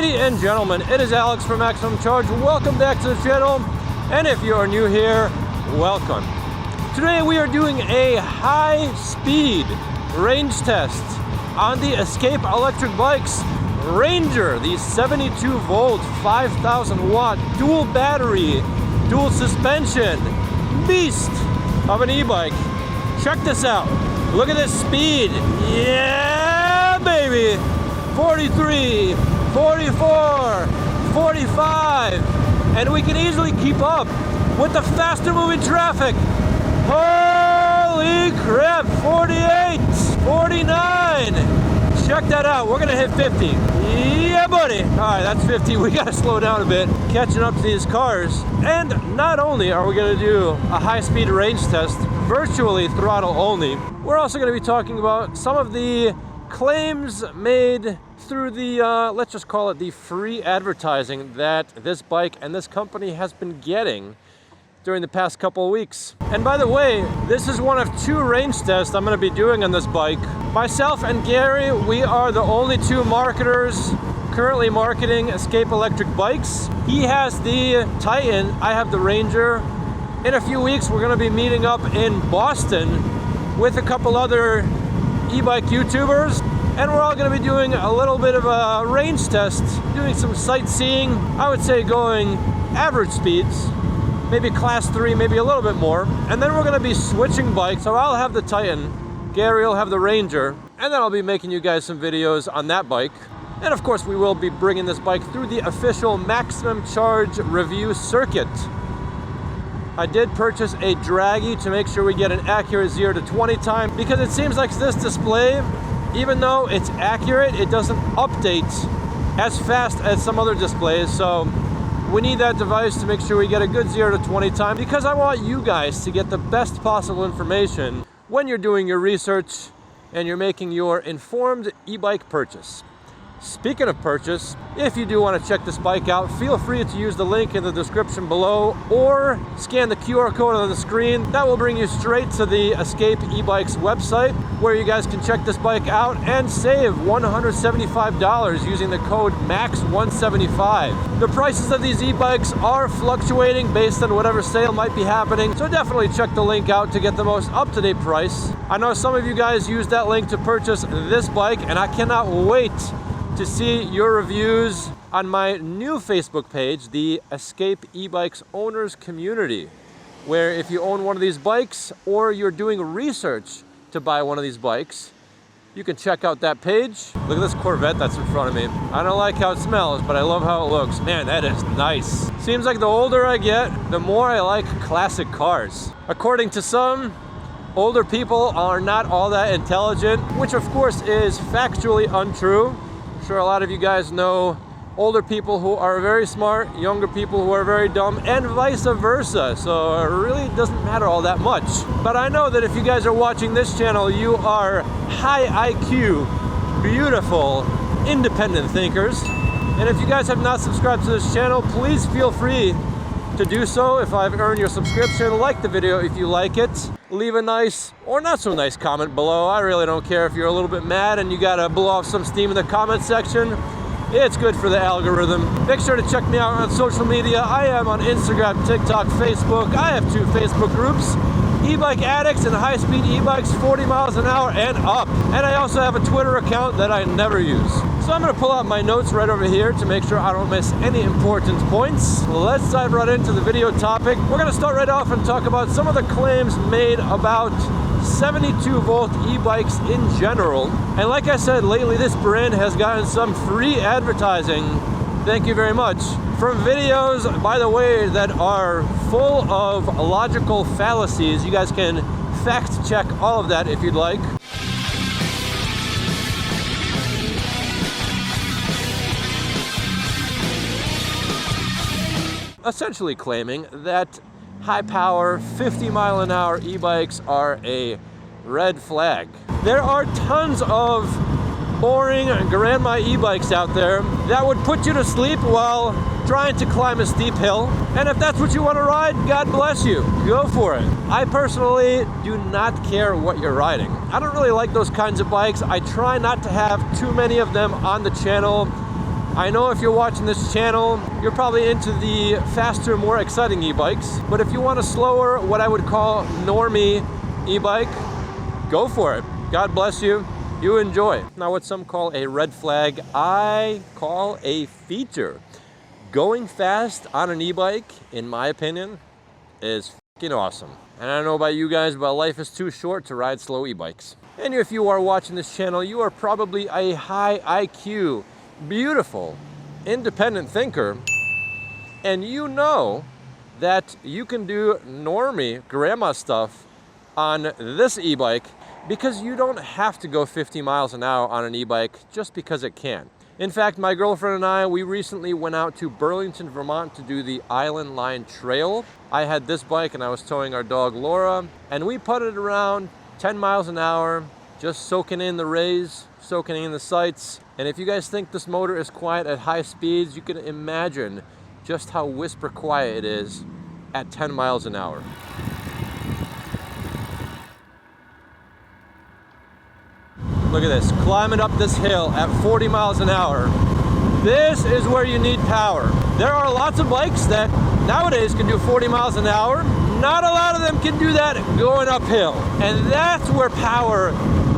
Ladies and gentlemen, it is Alex from Maximum Charge. Welcome back to the channel, and if you are new here, welcome. Today we are doing a high-speed range test on the Escape electric bikes Ranger, the 72-volt, 5,000-watt dual battery, dual suspension beast of an e-bike. Check this out. Look at this speed. Yeah, baby. 43, 44, 45, and we can easily keep up with the faster moving traffic. Holy crap, 48, 49. Check that out, we're gonna hit 50. Yeah, buddy. All right, that's 50, we gotta slow down a bit, catching up to these cars. And not only are we gonna do a high-speed range test, virtually throttle only, we're also gonna be talking about some of the claims made through the, let's just call it the free advertising that this bike and this company has been getting during the past couple of weeks. And by the way, this is one of 2 range tests I'm gonna be doing on this bike. Myself and Gary, we are the only 2 marketers currently marketing Escape electric bikes. He has the Titan, I have the Ranger. In a few weeks, we're gonna be meeting up in Bustin with a couple other e-bike YouTubers, and we're all going to be doing a little bit of a range test, doing some sightseeing. I would say going average speeds, maybe class 3, maybe a little bit more, and then we're going to be switching bikes. So I'll have the Titan, Gary will have the Ranger, and then I'll be making you guys some videos on that bike. And of course we will be bringing this bike through the official Maximum Charge review circuit. I did purchase a draggy to make sure we get an accurate 0 to 20 time, because it seems like this display, even though it's accurate, it doesn't update as fast as some other displays. So we need that device to make sure we get a good 0 to 20 time, because I want you guys to get the best possible information when you're doing your research and you're making your informed e-bike purchase. Speaking of purchase, if you do want to check this bike out, feel free to use the link in the description below or scan the QR code on the screen. That will bring you straight to the Escape e-bikes website, where you guys can check this bike out and save $175 using the code MAX175. The prices of these e-bikes are fluctuating based on whatever sale might be happening, so definitely check the link out to get the most up-to-date price. I know some of you guys used that link to purchase this bike, and I cannot wait to see your reviews on my new Facebook page, the Escape e-bikes owners community, where if you own one of these bikes or you're doing research to buy one of these bikes, you can check out that page. Look at this Corvette that's in front of me. I don't like how it smells, but I love how it looks. Man, that is nice. Seems like the older I get, the more I like classic cars. According to some, older people are not all that intelligent, which of course is factually untrue. I'm sure a lot of you guys know older people who are very smart, younger people who are very dumb, and vice versa. So it really doesn't matter all that much. But I know that if you guys are watching this channel, you are high IQ, beautiful, independent thinkers. And if you guys have not subscribed to this channel, please feel free to do so. If I've earned your subscription, like the video if you like it. Leave a nice or not so nice comment below. I really don't care if you're a little bit mad and you gotta blow off some steam in the comment section. It's good for the algorithm. Make sure to check me out on social media. I am on Instagram, TikTok, Facebook. I have 2 Facebook groups, E-Bike Addicts and High Speed E-Bikes 40 miles an hour and up. And I also have a Twitter account that I never use. So I'm gonna pull out my notes right over here to make sure I don't miss any important points. Let's dive right into the video topic. We're gonna start right off and talk about some of the claims made about 72-volt e-bikes in general. And like I said, lately this brand has gotten some free advertising, thank you very much, from videos, by the way, that are full of logical fallacies. You guys can fact check all of that if you'd like. Essentially claiming that high-power, 50-mile-an-hour e-bikes are a red flag. There are tons of boring grandma e-bikes out there that would put you to sleep while trying to climb a steep hill. And if that's what you want to ride, God bless you. Go for it. I personally do not care what you're riding. I don't really like those kinds of bikes. I try not to have too many of them on the channel I know if you're watching this channel, you're probably into the faster, more exciting e-bikes. But if you want a slower, what I would call normie e-bike, go for it. God bless you. You enjoy. Now, what some call a red flag, I call a feature. Going fast on an e-bike, in my opinion, is fucking awesome. And I don't know about you guys, but life is too short to ride slow e-bikes. And if you are watching this channel, you are probably a high IQ, beautiful, independent thinker, and you know that you can do normie grandma stuff on this e-bike because you don't have to go 50 miles an hour on an e-bike just because it can. In fact, my girlfriend and I, we recently went out to Burlington, Vermont to do the Island Line Trail. I had this bike and I was towing our dog Laura, and we putted around 10 miles an hour, just soaking in the rays, soaking in the sights. And if you guys think this motor is quiet at high speeds, you can imagine just how whisper quiet it is at 10 miles an hour. Look at this, climbing up this hill at 40 miles an hour. This is where you need power. There are lots of bikes that nowadays can do 40 miles an hour. Not a lot of them can do that going uphill. And that's where power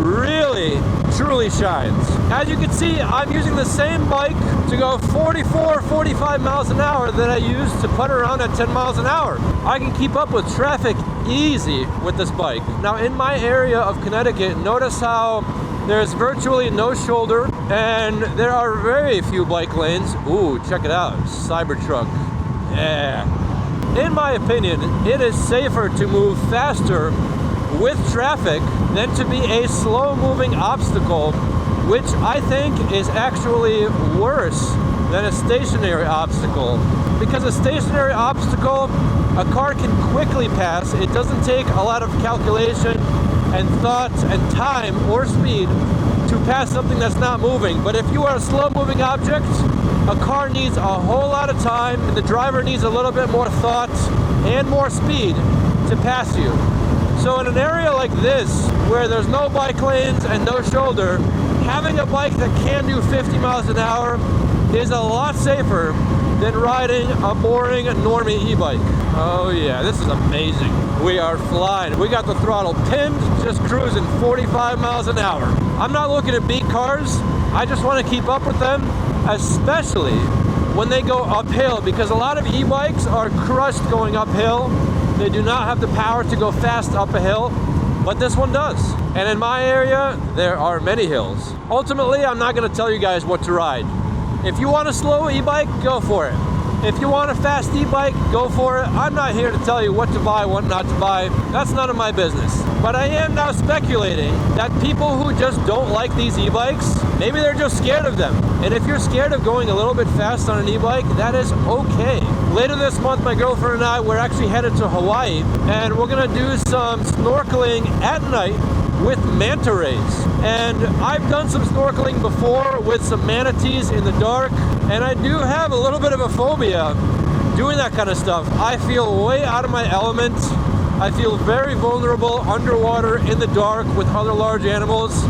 really, truly shines. As you can see, I'm using the same bike to go 44, 45 miles an hour that I use to putt around at 10 miles an hour. I can keep up with traffic easy with this bike. Now, in my area of Connecticut, notice how there's virtually no shoulder and there are very few bike lanes. Ooh, check it out, Cybertruck. Yeah. In my opinion, it is safer to move faster with traffic than to be a slow-moving obstacle, which I think is actually worse than a stationary obstacle. Because a stationary obstacle, a car can quickly pass. It doesn't take a lot of calculation and thought and time or speed to pass something that's not moving. But if you are a slow-moving object, a car needs a whole lot of time, and the driver needs a little bit more thought and more speed to pass you. So in an area like this, where there's no bike lanes and no shoulder, having a bike that can do 50 miles an hour is a lot safer than riding a boring normie e-bike. Oh yeah, this is amazing. We are flying. We got the throttle pinned, just cruising 45 miles an hour. I'm not looking to beat cars. I just want to keep up with them, especially when they go uphill, because a lot of e-bikes are crushed going uphill. They do not have the power to go fast up a hill, but this one does. And in my area, there are many hills. Ultimately, I'm not going to tell you guys what to ride. If you want a slow e-bike, go for it. If you want a fast e-bike, go for it. I'm not here to tell you what to buy, what not to buy. That's none of my business. But I am now speculating that people who just don't like these e-bikes, maybe they're just scared of them. And if you're scared of going a little bit fast on an e-bike, that is okay. Later this month, my girlfriend and I, we're actually headed to Hawaii, and we're gonna do some snorkeling at night with manta rays. And I've done some snorkeling before with some manatees in the dark, and I do have a little bit of a phobia doing that kind of stuff. I feel way out of my element. I feel very vulnerable underwater in the dark with other large animals.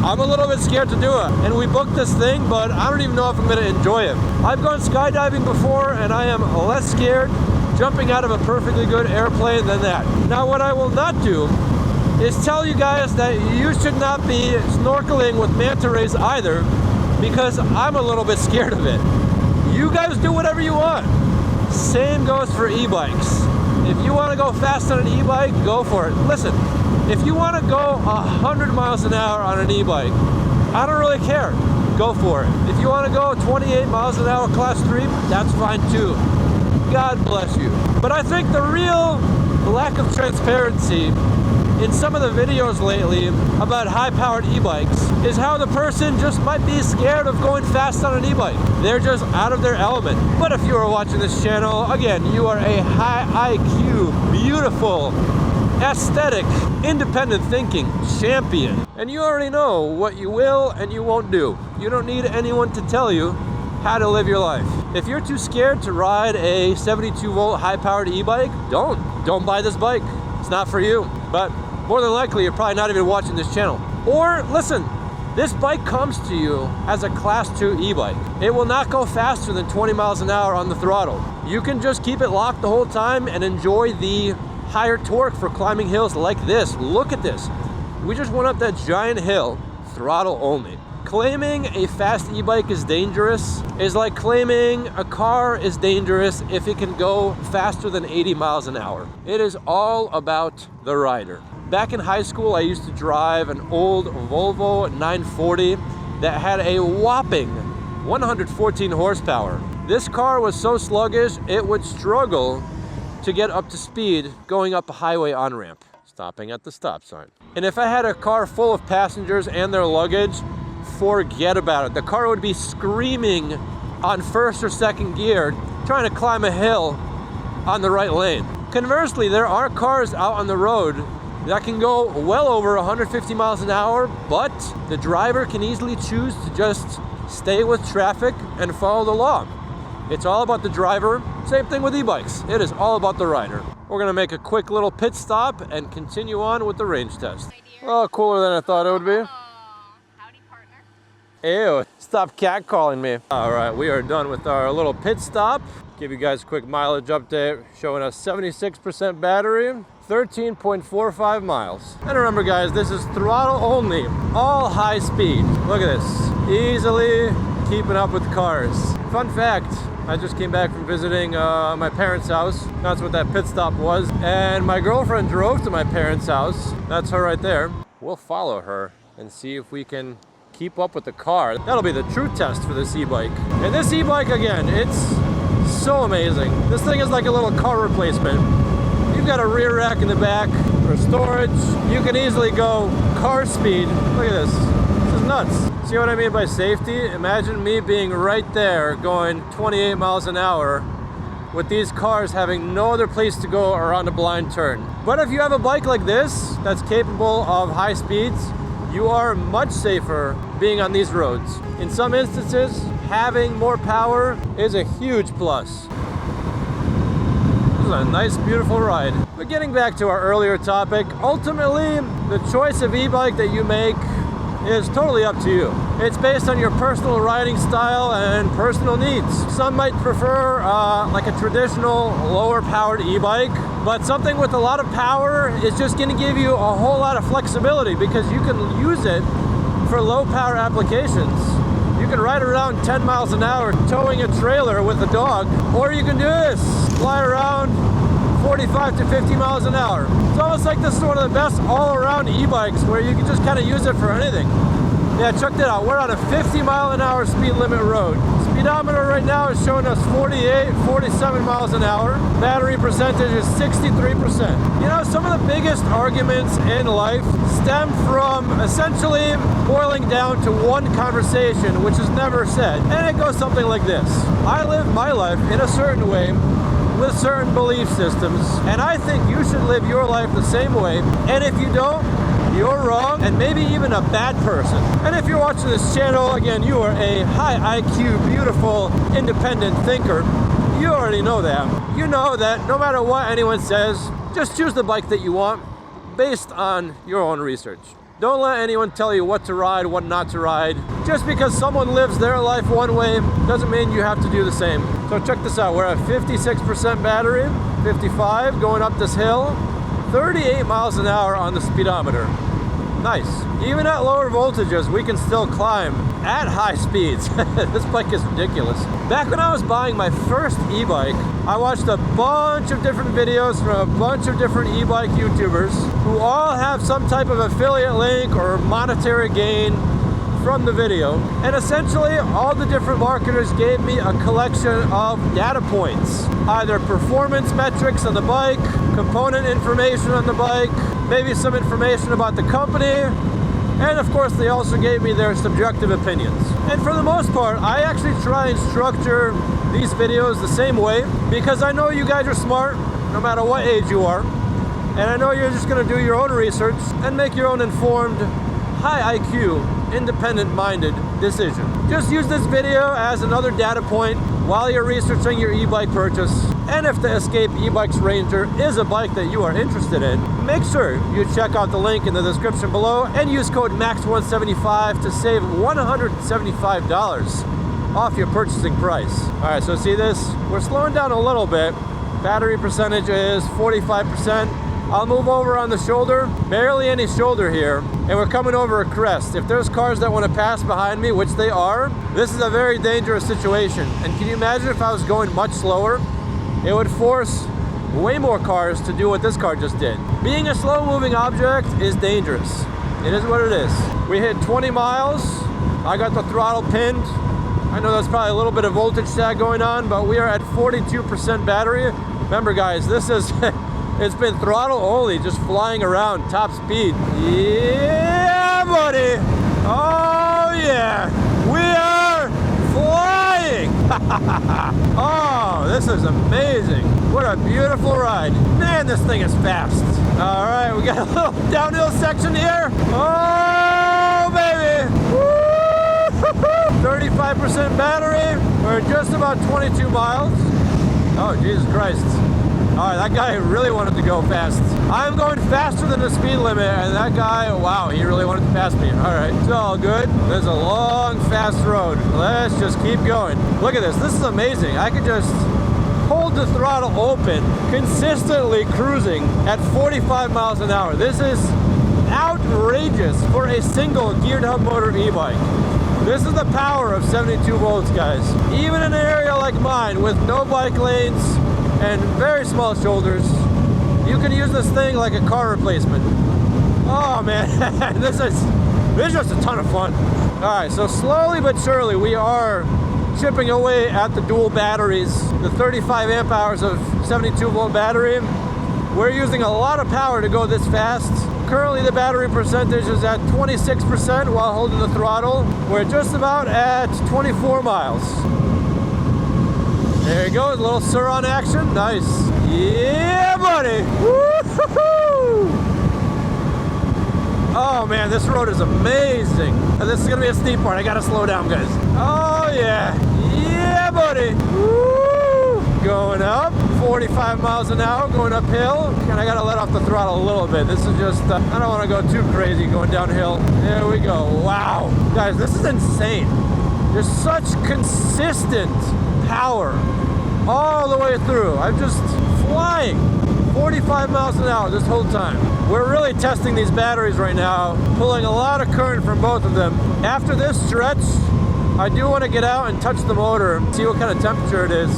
I'm a little bit scared to do it. And we booked this thing, but I don't even know if I'm gonna enjoy it. I've gone skydiving before, and I am less scared jumping out of a perfectly good airplane than that. Now, what I will not do is tell you guys that you should not be snorkeling with manta rays either, because I'm a little bit scared of it. You guys do whatever you want. Same goes for e-bikes. If you want to go fast on an e-bike, go for it. Listen, if you want to go 100 miles an hour on an e-bike, I don't really care. Go for it. If you want to go 28 miles an hour class 3, that's fine too. God bless you. But I think the real lack of transparency in some of the videos lately about high-powered e-bikes is how the person just might be scared of going fast on an e-bike. They're just out of their element. But if you are watching this channel, again, you are a high IQ, beautiful, aesthetic, independent thinking champion. And you already know what you will and you won't do. You don't need anyone to tell you how to live your life. If you're too scared to ride a 72-volt high-powered e-bike, don't buy this bike. It's not for you. But more than likely, you're probably not even watching this channel. Or listen, This bike comes to you as a Class 2 e-bike. It will not go faster than 20 miles an hour on the throttle. You can just keep it locked the whole time and enjoy the higher torque for climbing hills like this. Look at this. We just went up that giant hill, throttle only. Claiming a fast e-bike is dangerous is like claiming a car is dangerous if it can go faster than 80 miles an hour. It is all about the rider. Back in high school, I used to drive an old Volvo 940 that had a whopping 114 horsepower. This car was so sluggish, it would struggle to get up to speed going up a highway on-ramp, stopping at the stop sign. And if I had a car full of passengers and their luggage, forget about it. The car would be screaming on first or second gear, trying to climb a hill on the right lane. Conversely, there are cars out on the road that can go well over 150 miles an hour, but the driver can easily choose to just stay with traffic and follow the law. It's all about the driver. Same thing with e-bikes. It is all about the rider. We're gonna make a quick little pit stop and continue on with the range test. Oh, cooler than I thought it would be. Howdy, partner. Ew, stop catcalling me. All right, we are done with our little pit stop. Give you guys a quick mileage update, showing us 76% battery, 13.45 miles. And remember guys, this is throttle only, all high speed. Look at this, easily keeping up with cars. Fun fact, I just came back from visiting my parents' house. That's what that pit stop was. And my girlfriend drove to my parents' house. That's her right there. We'll follow her and see if we can keep up with the car. That'll be the true test for this e-bike. And this e-bike, again, it's so amazing. This thing is like a little car replacement. You've got a rear rack in the back for storage. You can easily go car speed. Look at this. This is nuts. See what I mean by safety? Imagine me being right there going 28 miles an hour with these cars having no other place to go around a blind turn. But if you have a bike like this that's capable of high speeds, you are much safer being on these roads. In some instances, having more power is a huge plus. This is a nice, beautiful ride. But getting back to our earlier topic, ultimately, the choice of e-bike that you make is totally up to you. It's based on your personal riding style and personal needs. Some might prefer like a traditional lower powered e-bike, but something with a lot of power is just going to give you a whole lot of flexibility because you can use it for low power applications. You can ride around 10 miles an hour towing a trailer with a dog, or you can do this, fly around 45 to 50 miles an hour. It's almost like this is one of the best all-around e-bikes where you can just kind of use it for anything. Yeah, check that out. We're on a 50 mile an hour speed limit road. Speedometer right now is showing us 48, 47 miles an hour. Battery percentage is 63%. You know, some of the biggest arguments in life stem from essentially boiling down to one conversation, which is never said. And it goes something like this. I live my life in a certain way with certain belief systems, and I think you should live your life the same way. And if you don't, you're wrong and maybe even a bad person. And if you're watching this channel, again, you are a high IQ, beautiful, independent thinker. You already know that. You know that no matter what anyone says, just choose the bike that you want based on your own research. Don't let anyone tell you what to ride, what not to ride. Just because someone lives their life one way doesn't mean you have to do the same. So check this out. We're at 56% battery, 55 going up this hill, 38 miles an hour on the speedometer. Nice. Even at lower voltages, we can still climb at high speeds. This bike is ridiculous. Back when I was buying my first e-bike, I watched a bunch of different videos from a bunch of different e-bike YouTubers who all have some type of affiliate link or monetary gain from the video. And essentially, all the different marketers gave me a collection of data points. Either performance metrics on the bike, component information on the bike, maybe some information about the company, and of course they also gave me their subjective opinions. And for the most part, I actually try and structure these videos the same way because I know you guys are smart no matter what age you are, and I know you're just going to do your own research and make your own informed, high IQ independent-minded decision. Just use this video as another data point while you're researching your e-bike purchase. And if the Escape e-bikes Ranger is a bike that you are interested in, make sure you check out the link in the description below and use code MAX175 to save $175 off your purchasing price. All right, so see this? We're slowing down a little bit. Battery percentage is 45%. I'll move over on the shoulder, barely any shoulder here, and we're coming over a crest. If there's cars that want to pass behind me, which they are, this is a very dangerous situation. And can you imagine if I was going much slower? It would force way more cars to do what this car just did. Being a slow-moving object is dangerous. It is what it is. We hit 20 miles. I got the throttle pinned. I know that's probably a little bit of voltage sag going on, but we are at 42% battery. Remember, guys, this is... It's been throttle only, just flying around, top speed. Yeah, buddy. Oh, yeah. We are flying. Oh, this is amazing. What a beautiful ride. Man, this thing is fast. All right, we got a little downhill section here. Oh, baby. Woo! 35% battery. We're just about 22 miles. Oh, Jesus Christ. All right, that guy really wanted to go fast. I'm going faster than the speed limit, and that guy, wow, he really wanted to pass me. All right, it's all good. There's a long, fast road. Let's just keep going. Look at this. This is amazing. I could just hold the throttle open, consistently cruising at 45 miles an hour. This is outrageous for a single geared hub motor e-bike. This is the power of 72 volts, guys. Even in an area like mine with no bike lanes, and very small shoulders, you can use this thing like a car replacement. Oh man, this is just a ton of fun. All right, so slowly but surely we are chipping away at the dual batteries, the 35 amp hours of 72 volt battery. We're using a lot of power to go this fast. Currently the battery percentage is at 26% while holding the throttle. We're just about at 24 miles. There you go, a little Sur-on action. Nice. Yeah, buddy. Woo-hoo-hoo! Oh, man, this road is amazing. This is going to be a steep part. I got to slow down, guys. Oh, yeah. Yeah, buddy. Woo! Going up. 45 miles an hour, going uphill. And I got to let off the throttle a little bit. This is just, I don't want to go too crazy going downhill. There we go. Wow. Guys, this is insane. There's such consistent power all the way through. I'm just flying 45 miles an hour this whole time. We're really testing these batteries right now, pulling a lot of current from both of them. After this stretch, I do want to get out and touch the motor and see what kind of temperature it is.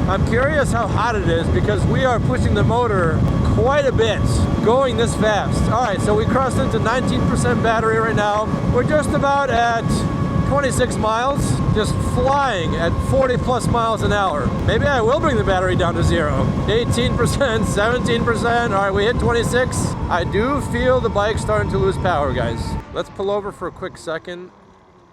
I'm curious how hot it is because we are pushing the motor quite a bit going this fast. All right, so we crossed into 19% battery right now. We're just about at 26 miles, just flying at 40 plus miles an hour. Maybe I will bring the battery down to 0. 18%, 17%. All right, we hit 26. I do feel the bike starting to lose power, guys. Let's pull over for a quick second.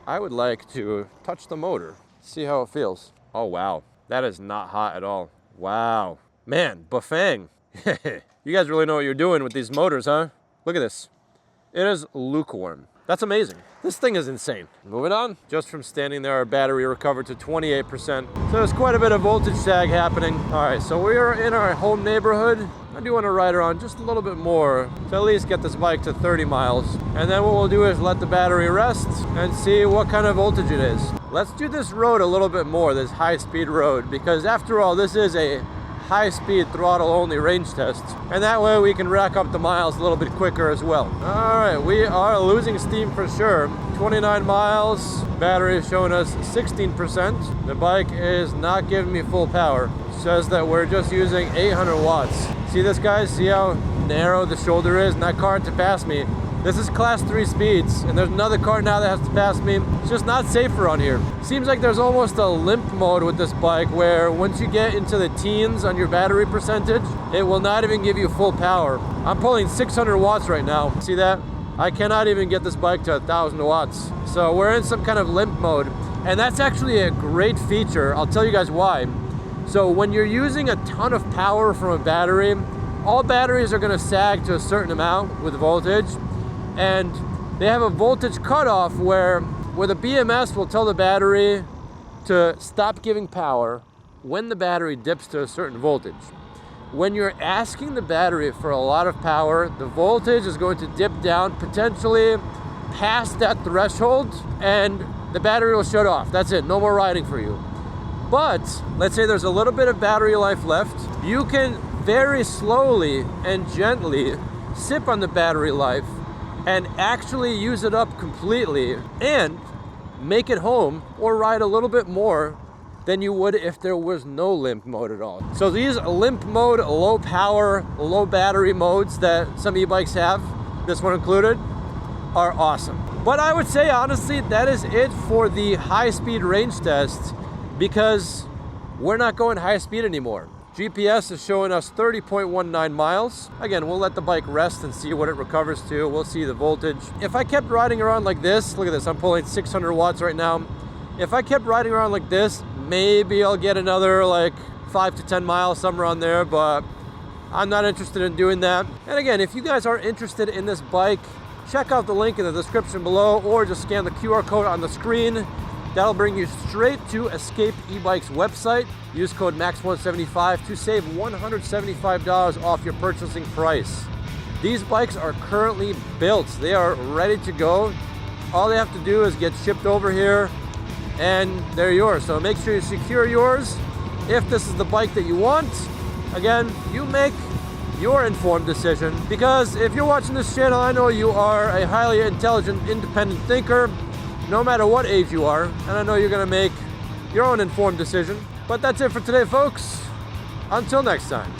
I would like to touch the motor, see how it feels. Oh, wow. That is not hot at all. Wow. Man, Bafang. You guys really know what you're doing with these motors, huh? Look at this. It is lukewarm. That's amazing. This thing is insane. Moving on. Just from standing there, our battery recovered to 28%. So there's quite a bit of voltage sag happening. All right, so we are in our home neighborhood. I do want to ride around just a little bit more to at least get this bike to 30 miles. And then what we'll do is let the battery rest and see what kind of voltage it is. Let's do this road a little bit more, this high-speed road, because after all, this is a high-speed throttle-only range test, and that way we can rack up the miles a little bit quicker as well. All right, we are losing steam for sure. 29 miles, battery is showing us 16%. The bike is not giving me full power. It says that we're just using 800 watts. See this, guys? See how narrow the shoulder is? And that car to pass me. This is class 3 speeds, and there's another car now that has to pass me. It's just not safe around here. Seems like there's almost a limp mode with this bike where once you get into the teens on your battery percentage, it will not even give you full power. I'm pulling 600 watts right now. See that? I cannot even get this bike to 1,000 watts. So we're in some kind of limp mode, and that's actually a great feature. I'll tell you guys why. So when you're using a ton of power from a battery, all batteries are gonna sag to a certain amount with voltage. And they have a voltage cutoff where the BMS will tell the battery to stop giving power when the battery dips to a certain voltage. When you're asking the battery for a lot of power, the voltage is going to dip down potentially past that threshold and the battery will shut off. That's it, no more riding for you. But let's say there's a little bit of battery life left. You can very slowly and gently sip on the battery life and actually use it up completely and make it home or ride a little bit more than you would if there was no limp mode at all. So these limp mode, low power, low battery modes that some e-bikes have, this one included, are awesome. But I would say honestly, that is it for the high speed range test because we're not going high speed anymore. GPS is showing us 30.19 miles. Again, we'll let the bike rest and see what it recovers to. We'll see the voltage. If I kept riding around like this, look at this, I'm pulling 600 watts right now. If I kept riding around like this, maybe I'll get another like 5 to 10 miles, somewhere on there, but I'm not interested in doing that. And again, if you guys are interested in this bike, check out the link in the description below or just scan the QR code on the screen. That'll bring you straight to Escape eBike's website. Use code MAX175 to save $175 off your purchasing price. These bikes are currently built. They are ready to go. All they have to do is get shipped over here and they're yours. So make sure you secure yours. If this is the bike that you want, again, you make your informed decision. Because if you're watching this channel, I know you are a highly intelligent, independent thinker, no matter what age you are, and I know you're gonna make your own informed decision. But that's it for today, folks. Until next time.